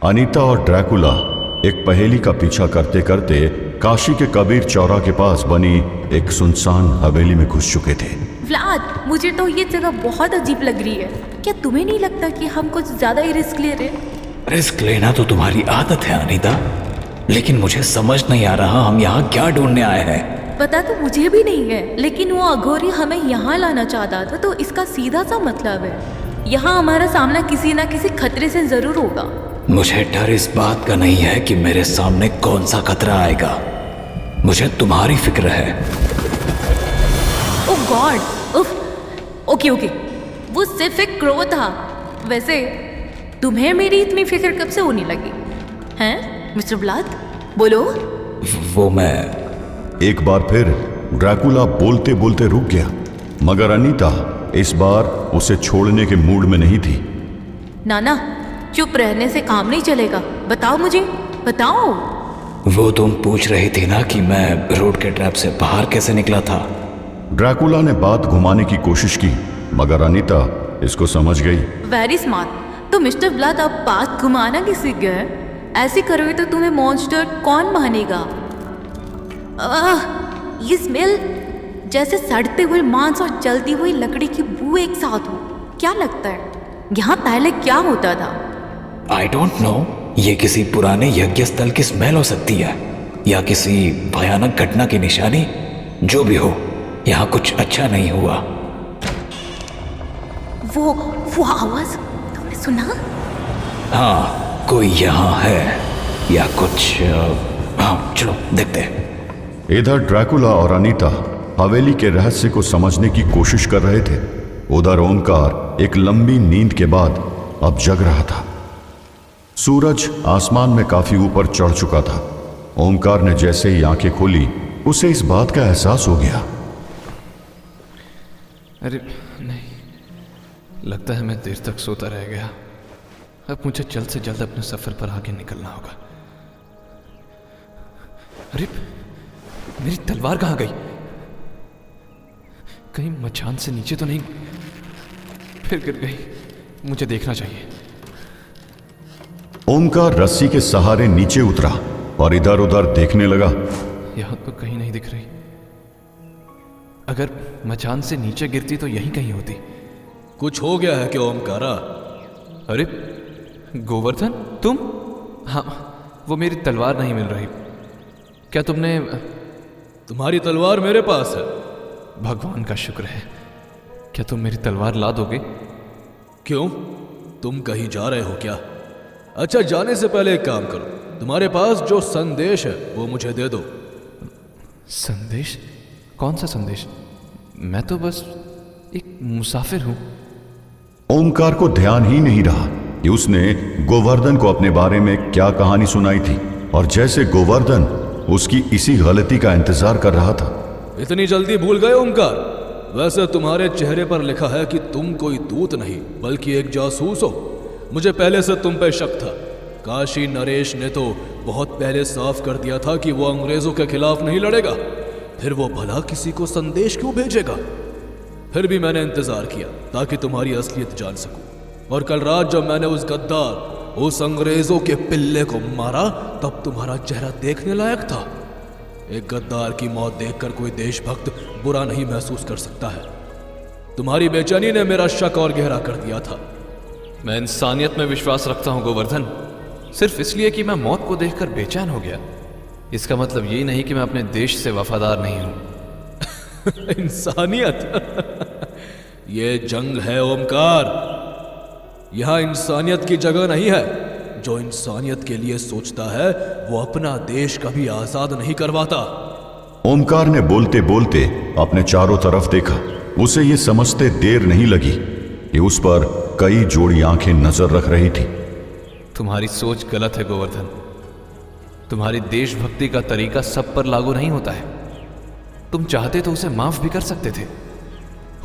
अनीता और ड्रैकुला एक पहेली का पीछा करते करते काशी के कबीर चौरा के पास बनी एक सुनसान हवेली में घुस चुके थे। व्लाद, मुझे तो ये जगह बहुत अजीब लग रही है। क्या तुम्हें नहीं लगता कि हम कुछ ज्यादा ही रिस्क ले रहे हैं? रिस्क लेना तो तुम्हारी आदत है अनीता, लेकिन मुझे समझ नहीं आ रहा हम यहाँ क्या ढूंढने आए हैं। पता तो मुझे भी नहीं है, लेकिन वो अघोरी हमें यहाँ लाना चाहता था, तो इसका सीधा सा मतलब है यहाँ हमारा सामना किसी ना किसी खतरे से जरूर होगा। मुझे डर इस बात का नहीं है कि मेरे सामने कौन सा खतरा आएगा, मुझे तुम्हारी फिक्र है। ओह गॉड, उफ, ओके, वो सिर्फ एक क्रो था। वैसे तुम्हें मेरी इतनी फिक्र कब से होने लगी हैं मिस्टर व्लाद? बोलो। वो मैं एक बार फिर ड्रैकुला बोलते बोलते रुक गया, मगर अनीता इस बार उसे छोड़ने के मूड में नहीं थी। नाना, चुप रहने से काम नहीं चलेगा, बताओ मुझे, बताओ। वो तुम पूछ रही थी ना कि मैं रोड के ट्रैप से बाहर कैसे निकला था। ड्रैकुला ने बात घुमाने की कोशिश की, मगर अनीता इसको समझ गई। Very smart. तो मिस्टर व्लाद, अब बात घुमाना की सीख गए। ऐसे करोगे तो तुम्हें मॉन्स्टर कौन मानेगा? ये स्मेल जैसे सड़ते हुए मांस और जलती हुई लकड़ी की बू एक साथ हो। क्या लगता है यहाँ पहले क्या होता था? आई डोंट नो, ये किसी पुराने यज्ञ स्थल की स्मेल हो सकती है या किसी भयानक घटना की निशानी। जो भी हो, यहाँ कुछ अच्छा नहीं हुआ। वो आवाज तुमने सुना? हाँ, कोई यहाँ है या कुछ। हाँ, चलो देखते हैं। इधर ड्रैकुला और अनीता हवेली के रहस्य को समझने की कोशिश कर रहे थे। उधर ओमकार एक लंबी नींद के बाद अब जग रहा था। सूरज आसमान में काफी ऊपर चढ़ चुका था। ओमकार ने जैसे ही आंखें खोली, उसे इस बात का एहसास हो गया। अरे नहीं, लगता है मैं देर तक सोता रह गया। अब मुझे जल्द से जल्द अपने सफर पर आगे निकलना होगा। अरे मेरी तलवार कहाँ गई? कहीं मचान से नीचे तो नहीं फिर गिर गई? मुझे देखना चाहिए। ओमकार रस्सी के सहारे नीचे उतरा और इधर उधर देखने लगा। यहां तो कहीं नहीं दिख रही। अगर मचान से नीचे गिरती तो यहीं कहीं होती। कुछ हो गया है क्या ओमकारा? अरे गोवर्धन, तुम? हाँ, वो मेरी तलवार नहीं मिल रही। क्या तुमने? तुम्हारी तलवार मेरे पास है। भगवान का शुक्र है। क्या तुम मेरी तलवार ला दोगे? क्यों, तुम कहीं जा रहे हो क्या? अच्छा, जाने से पहले एक काम करो, तुम्हारे पास जो संदेश है वो मुझे दे दो। संदेश? कौन सा संदेश? मैं तो बस एक मुसाफिर हूं। ओमकार को ध्यान ही नहीं रहा कि उसने गोवर्धन को अपने बारे में क्या कहानी सुनाई थी, और जैसे गोवर्धन उसकी इसी गलती का इंतजार कर रहा था। इतनी जल्दी भूल गए ओमकार? वैसे तुम्हारे चेहरे पर लिखा है कि तुम कोई दूत नहीं बल्कि एक जासूस हो। मुझे पहले से तुम पे शक था। काशी नरेश ने तो बहुत पहले साफ कर दिया था कि वो अंग्रेजों के खिलाफ नहीं लड़ेगा, फिर वो भला किसी को संदेश क्यों भेजेगा? फिर भी मैंने इंतजार किया ताकि तुम्हारी असलियत जान सकूं। और कल रात जब मैंने उस गद्दार, उस अंग्रेजों के पिल्ले को मारा, तब तुम्हारा चेहरा देखने लायक था। एक गद्दार की मौत देखकर कोई देशभक्त बुरा नहीं महसूस कर सकता है। तुम्हारी बेचैनी ने मेरा शक और गहरा कर दिया था। मैं इंसानियत में विश्वास रखता हूं गोवर्धन। सिर्फ इसलिए कि मैं मौत को देखकर बेचैन हो गया, इसका मतलब यही नहीं कि मैं अपने देश से वफादार नहीं हूं। इंसानियत? ये जंग है ओमकार। यहां इंसानियत की जगह नहीं है। जो इंसानियत के लिए सोचता है वो अपना देश कभी आजाद नहीं करवाता। ओमकार ने बोलते बोलते अपने चारों तरफ देखा। उसे ये समझते देर नहीं लगी कि उस पर कई जोड़ी आंखें नजर रख रही थी। तुम्हारी सोच गलत है गोवर्धन। तुम्हारी देशभक्ति का तरीका सब पर लागू नहीं होता है। तुम चाहते तो उसे माफ भी कर सकते थे।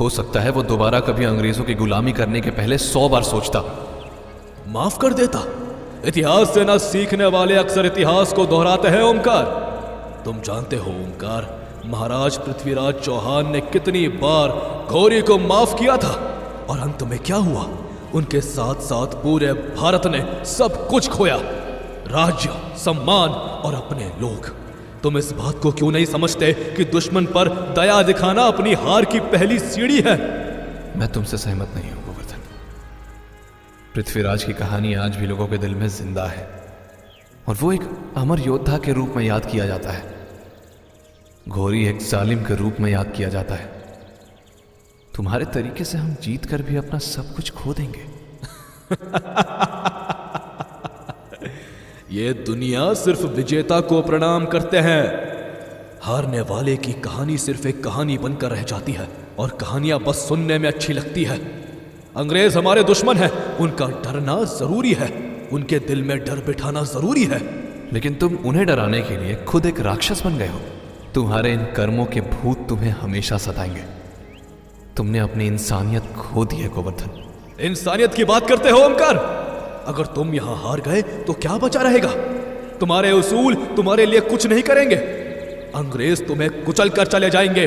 हो सकता है वो दोबारा कभी अंग्रेजों की गुलामी करने के पहले 100 बार सोचता। माफ कर देता? इतिहास से ना सीखने वाले अक्सर इतिहास को दोहराते हैं ओमकार। तुम जानते हो ओमकार, महाराज पृथ्वीराज चौहान ने कितनी बार घोरी को माफ किया था, और अंत में क्या हुआ? उनके साथ साथ पूरे भारत ने सब कुछ खोया, राज्य, सम्मान और अपने लोग। तुम इस बात को क्यों नहीं समझते कि दुश्मन पर दया दिखाना अपनी हार की पहली सीढ़ी है? मैं तुमसे सहमत नहीं हूं गोवर्धन। पृथ्वीराज की कहानी आज भी लोगों के दिल में जिंदा है और वो एक अमर योद्धा के रूप में याद किया जाता है। घोरी एक जालिम के रूप में याद किया जाता है। तुम्हारे तरीके से हम जीत कर भी अपना सब कुछ खो देंगे। ये दुनिया सिर्फ विजेता को प्रणाम करते हैं। हारने वाले की कहानी सिर्फ एक कहानी बनकर रह जाती है और कहानियां बस सुनने में अच्छी लगती है। अंग्रेज हमारे दुश्मन हैं, उनका डरना जरूरी है, उनके दिल में डर बिठाना जरूरी है। लेकिन तुम उन्हें डराने के लिए खुद एक राक्षस बन गए हो। तुम्हारे इन कर्मों के भूत तुम्हें हमेशा सताएंगे। तुमने अपनी इंसानियत खो दी है गोवर्धन। इंसानियत की बात करते हो ओमकार? अगर तुम यहां हार गए तो क्या बचा रहेगा? तुम्हारे उसूल तुम्हारे लिए कुछ नहीं करेंगे। अंग्रेज तुम्हें कुचल कर चले जाएंगे।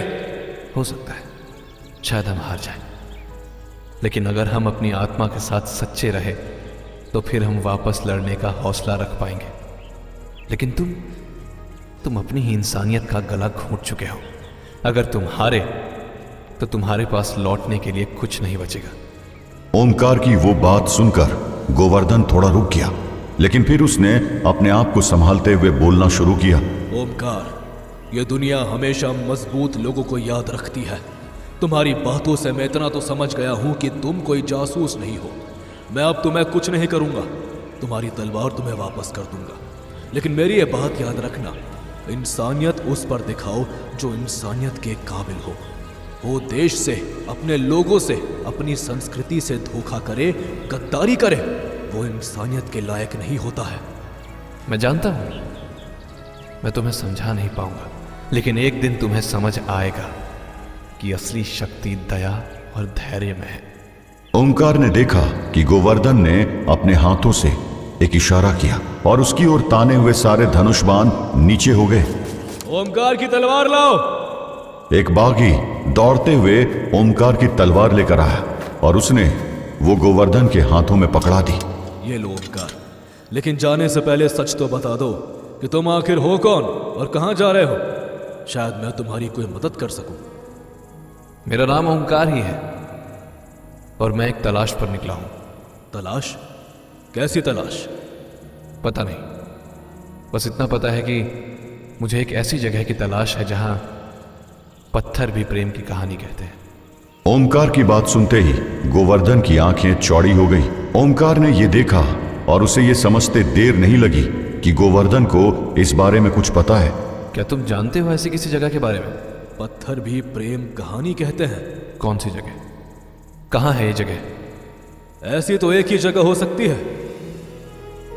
हो सकता है शायद हम हार जाएं, लेकिन अगर हम अपनी आत्मा के साथ सच्चे रहे तो फिर हम वापस लड़ने का हौसला रख पाएंगे। लेकिन तुम अपनी ही इंसानियत का गला घोंट चुके हो। अगर तुम हारे तो तुम्हारे पास लौटने के लिए कुछ नहीं बचेगा। ओमकार की वो बात सुनकर गोवर्धन थोड़ा रुक गया, लेकिन फिर उसने अपने आप को संभालते हुए बोलना शुरू किया। ओमकार, ये दुनिया हमेशा मजबूत लोगों को याद रखती है। तुम्हारी बातों से मैं इतना तो समझ गया हूं कि तुम कोई जासूस नहीं हो। मैं अब तुम्हें कुछ नहीं करूंगा, तुम्हारी तलवार तुम्हें वापस कर दूंगा। लेकिन मेरी ये बात याद रखना, इंसानियत उस पर दिखाओ जो इंसानियत के काबिल हो। वो देश से, अपने लोगों से, अपनी संस्कृति से धोखा करे, गद्दारी करे, वो इंसानियत के लायक नहीं होता है। मैं जानता हूं मैं तुम्हें समझा नहीं पाऊंगा, लेकिन एक दिन तुम्हें समझ आएगा कि असली शक्ति दया और धैर्य में है। ओमकार ने देखा कि गोवर्धन ने अपने हाथों से एक इशारा किया और उसकी ओर ताने हुए सारे धनुष बाण नीचे हो गए। ओमकार की तलवार लाओ। एक बागी दौड़ते हुए ओमकार की तलवार लेकर आया और उसने वो गोवर्धन के हाथों में पकड़ा दी। ये लो ओमकार, लेकिन जाने से पहले सच तो बता दो कि तुम आखिर हो कौन और कहां जा रहे हो? शायद मैं तुम्हारी कोई मदद कर सकूं। मेरा नाम ओमकार ही है और मैं एक तलाश पर निकला हूं। तलाश? कैसी तलाश? पता नहीं, बस इतना पता है कि मुझे एक ऐसी जगह की तलाश है जहां पत्थर भी प्रेम की कहानी कहते हैं। ओमकार की बात सुनते ही गोवर्धन की आंखें चौड़ी हो गई। ओमकार ने यह देखा और उसे यह समझते देर नहीं लगी कि गोवर्धन को इस बारे में कुछ पता है। क्या तुम जानते हो ऐसी किसी जगह के बारे में? पत्थर भी प्रेम कहानी कहते हैं। कौन सी जगह? कहां है ये जगह? ऐसी तो एक ही जगह हो सकती है।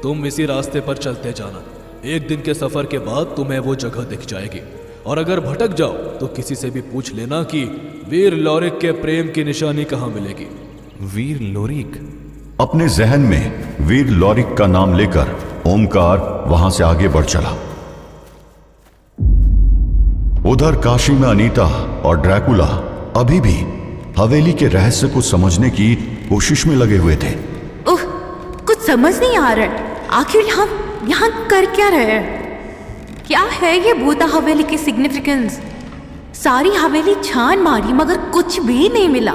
तुम इसी रास्ते पर चलते जाना, एक दिन के सफर के बाद तुम्हें वो जगह दिख जाएगी। और अगर भटक जाओ तो किसी से भी पूछ लेना कि वीर लोरिक के प्रेम की निशानी कहां मिलेगी। वीर लोरिक? अपने जहन में वीर लोरिक का नाम लेकर ओमकार वहां से आगे बढ़ चला। उधर काशी में अनीता और ड्रैकुला अभी भी हवेली के रहस्य को समझने की कोशिश में लगे हुए थे। ओह, कुछ समझ नहीं आ रहा है। आखिर हम यहाँ कर क्या रहे हैं? क्या है ये भूता हवेली की सिग्निफिकेंस? सारी हवेली छान मारी मगर कुछ भी नहीं मिला।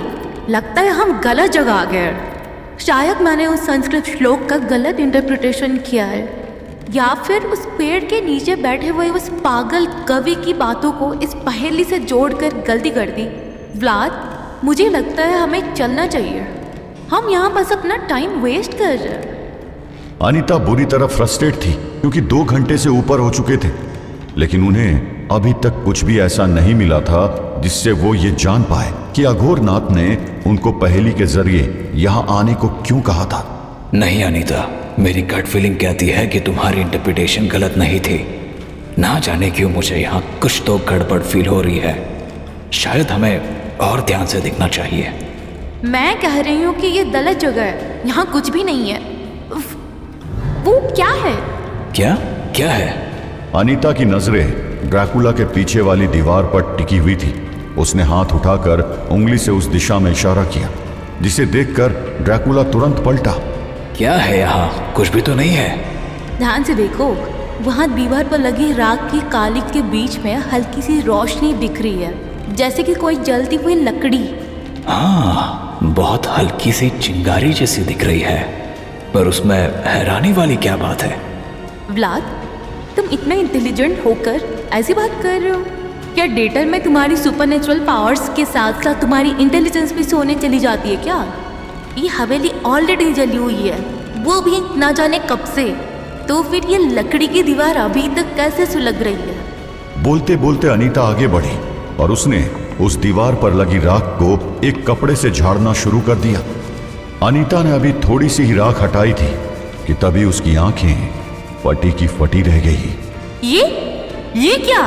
लगता है हम गलत जगह आ गए। शायद मैंने उस संस्कृत श्लोक का गलत इंटरप्रिटेशन किया है, या फिर उस पेड़ के नीचे बैठे हुए उस पागल कवि की बातों को इस पहेली से जोड़कर गलती कर दी। व्लाद, मुझे लगता है हमें चलना चाहिए। हम यहाँ बस अपना टाइम वेस्ट कर रहे हैं। अनीता बुरी तरह फ्रस्ट्रेट थी क्योंकि 2 घंटे से ऊपर हो चुके थे, लेकिन उन्हें अभी तक कुछ भी ऐसा नहीं मिला था जिससे वो ये जान पाए कि अघोरनाथ ने उनको पहेली के जरिए यहाँ आने को क्यों कहा था। नहीं अनीता, मेरी गट फीलिंग कहती है कि तुम्हारी इंटरप्रिटेशन गलत नहीं थी। ना जाने क्यों मुझे यहाँ कुछ तो गड़बड़ फील हो रही है। शायद हमें और ध्यान से देखना चाहिए। मैं कह रही हूँ कि ये गलत जगह है, यहाँ कुछ भी नहीं है। उफ, वो क्या है? क्या क्या है? अनीता की नजरें ड्रैकुला के पीछे वाली दीवार पर टिकी हुई थी। उसने हाथ उठाकर उंगली से उस दिशा में इशारा किया। जिसे देखकर ड्रैकुला तुरंत पलटा। क्या है यहाँ? कुछ भी तो नहीं है। ध्यान से देखो, वहाँ दीवार पर लगी राख की कालिक के बीच में हल्की सी रोशनी दिख रही है, जैसे कि कोई जलती हुई लकड़ी। हाँ, बहुत हल्की सी चिंगारी जैसी दिख रही है, पर उसमें हैरानी वाली क्या बात है? व्लाद, तुम इतना इंटेलिजेंट होकर ऐसी बात कर रहे हो? क्या डेटर में तुम्हारी सुपरनेचुरल पावर्स के साथ साथ तुम्हारी इंटेलिजेंस भी सोने चली जाती है क्या? ये हवेली ऑलरेडी जली हुई है, वो भी ना जाने कब से। तो फिर ये लकड़ी की दीवार अभी तक कैसे सुलग रही है? बोलते बोलते अनीता आगे बढ़ी और उसने उस दीवार पर लगी राख को एक कपड़े से झाड़ना शुरू कर दिया। अनीता ने अभी थोड़ी सी ही राख हटाई थी कि तभी उसकी आंखें फटी की फटी रह गई। ये क्या?